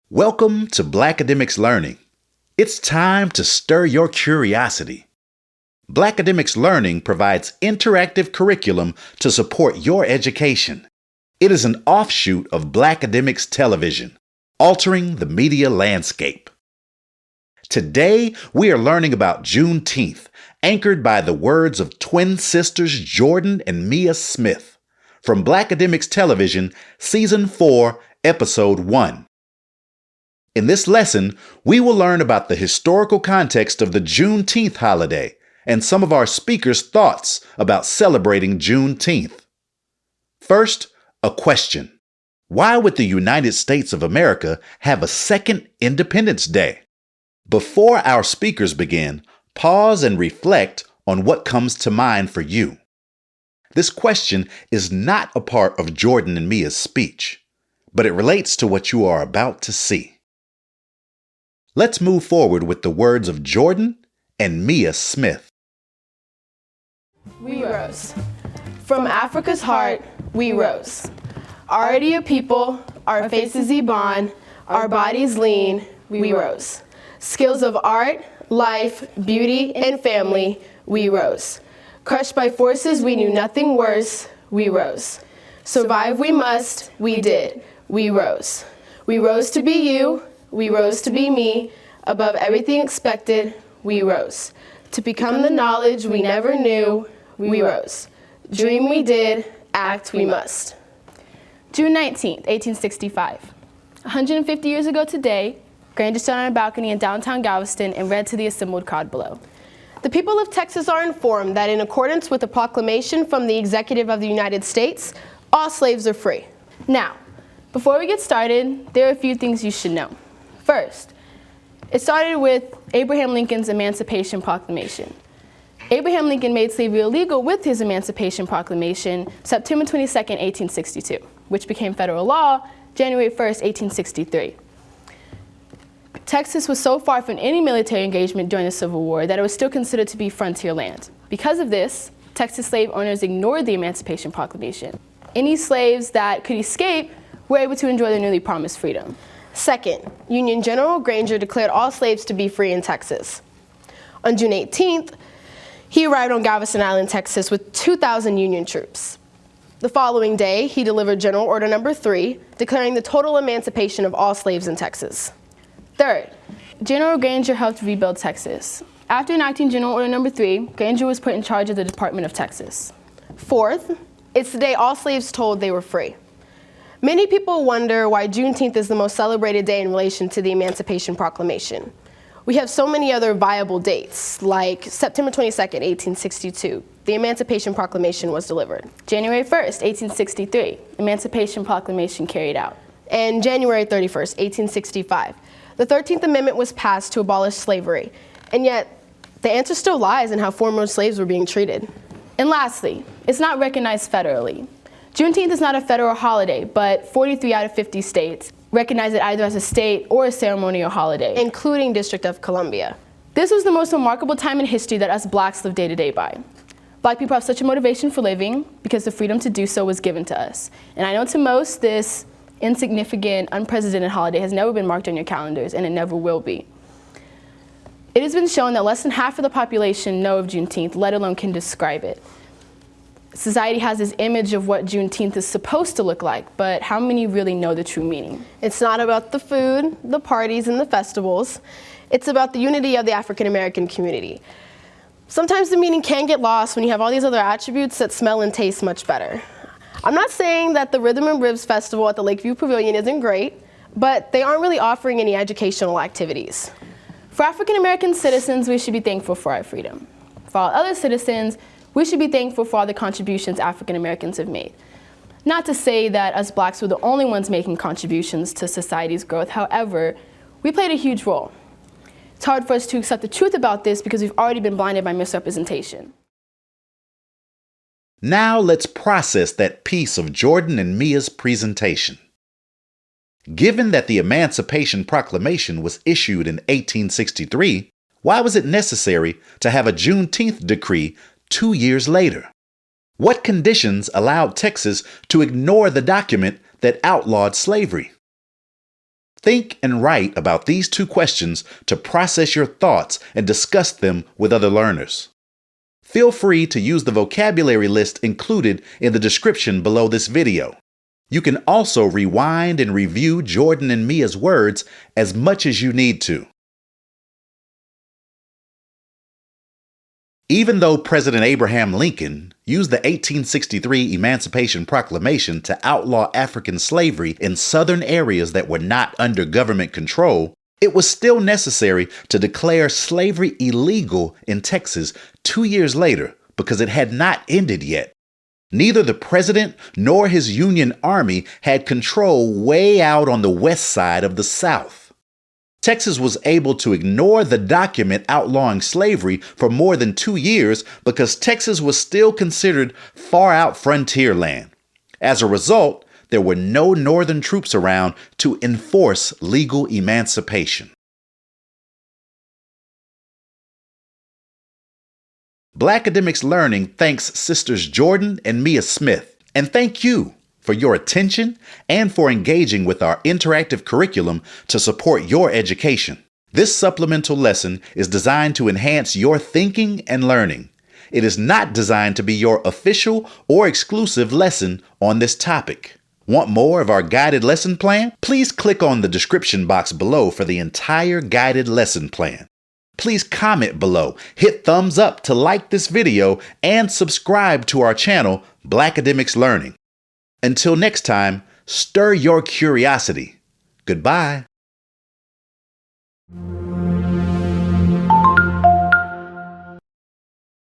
Welcome to Blackademics Learning. It's time to stir your curiosity. Blackademics Learning provides interactive curriculum to support your education. It is an offshoot of Blackademics Television, altering the media landscape. Today, we are learning about Juneteenth, anchored by the words of twin sisters Jordan and Mia Smith, from Blackademics Television, Season 4, Episode 1. In this lesson, we will learn about the historical context of the Juneteenth holiday and some of our speakers' thoughts about celebrating Juneteenth. First, a question. Why would the United States of America have a second Independence Day? Before our speakers begin, pause and reflect on what comes to mind for you. This question is not a part of Jordan and Mia's speech, but it relates to what you are about to see. Let's move forward with the words of Jordan and Mia Smith. We rose. From Africa's heart, we rose. Already a people, our faces ebon, our bodies lean, we rose. Skills of art, life, beauty, and family, we rose. Crushed by forces we knew nothing worse, we rose. Survive we must, we did, we rose. We rose to be you, we rose to be me. Above everything expected, we rose. To become the knowledge we never knew, we rose. Dream we did, act we must. June 19th, 1865. 150 years ago today, Granger stood on a balcony in downtown Galveston and read to the assembled crowd below. The people of Texas are informed that in accordance with a proclamation from the Executive of the United States, all slaves are free. Now, before we get started, there are a few things you should know. First, it started with Abraham Lincoln's Emancipation Proclamation. Abraham Lincoln made slavery illegal with his Emancipation Proclamation September 22, 1862, which became federal law January 1, 1863. Texas was so far from any military engagement during the Civil War that it was still considered to be frontier land. Because of this, Texas slave owners ignored the Emancipation Proclamation. Any slaves that could escape were able to enjoy their newly promised freedom. Second, Union General Granger declared all slaves to be free in Texas. On June 18th, he arrived on Galveston Island, Texas with 2,000 Union troops. The following day, he delivered General Order No. 3, declaring the total emancipation of all slaves in Texas. Third, General Granger helped rebuild Texas. After enacting General Order No. 3, Granger was put in charge of the Department of Texas. Fourth, it's the day all slaves told they were free. Many people wonder why Juneteenth is the most celebrated day in relation to the Emancipation Proclamation. We have so many other viable dates, like September 22nd, 1862, the Emancipation Proclamation was delivered. January 1st, 1863, Emancipation Proclamation carried out. And January 31st, 1865, the 13th Amendment was passed to abolish slavery, and yet the answer still lies in how former slaves were being treated. And lastly, it's not recognized federally. Juneteenth is not a federal holiday, but 43 out of 50 states recognize it either as a state or a ceremonial holiday, including District of Columbia. This was the most remarkable time in history that us blacks live day to day by. Black people have such a motivation for living because the freedom to do so was given to us. And I know to most, this insignificant, unprecedented holiday has never been marked on your calendars, and it never will be. It has been shown that less than half of the population know of Juneteenth, let alone can describe it. Society has this image of what Juneteenth is supposed to look like, but how many really know the true meaning? It's not about the food, the parties, and the festivals. It's about the unity of the African American community. Sometimes the meaning can get lost when you have all these other attributes that smell and taste much better. I'm not saying that the Rhythm and Ribs Festival at the Lakeview Pavilion isn't great, but they aren't really offering any educational activities. For African American citizens, we should be thankful for our freedom. For all other citizens, we should be thankful for all the contributions African Americans have made. Not to say that us blacks were the only ones making contributions to society's growth. However, we played a huge role. It's hard for us to accept the truth about this because we've already been blinded by misrepresentation. Now let's process that piece of Jordan and Mia's presentation. Given that the Emancipation Proclamation was issued in 1863, why was it necessary to have a Juneteenth decree 2 years later? What conditions allowed Texas to ignore the document that outlawed slavery? Think and write about these two questions to process your thoughts and discuss them with other learners. Feel free to use the vocabulary list included in the description below this video. You can also rewind and review Jordan and Mia's words as much as you need to. Even though President Abraham Lincoln used the 1863 Emancipation Proclamation to outlaw African slavery in southern areas that were not under government control, it was still necessary to declare slavery illegal in Texas 2 years later because it had not ended yet. Neither the president nor his Union Army had control way out on the west side of the South. Texas was able to ignore the document outlawing slavery for more than 2 years because Texas was still considered far out frontier land. As a result, there were no Northern troops around to enforce legal emancipation. Blackademics Learning thanks Sisters Jordan and Mia Smith, and thank you for your attention and for engaging with our interactive curriculum to support your education. This supplemental lesson is designed to enhance your thinking and learning. It is not designed to be your official or exclusive lesson on this topic. Want more of our guided lesson plan? Please click on the description box below for the entire guided lesson plan. Please comment below, hit thumbs up to like this video, and subscribe to our channel, Blackademics Learning. Until next time, stir your curiosity. Goodbye.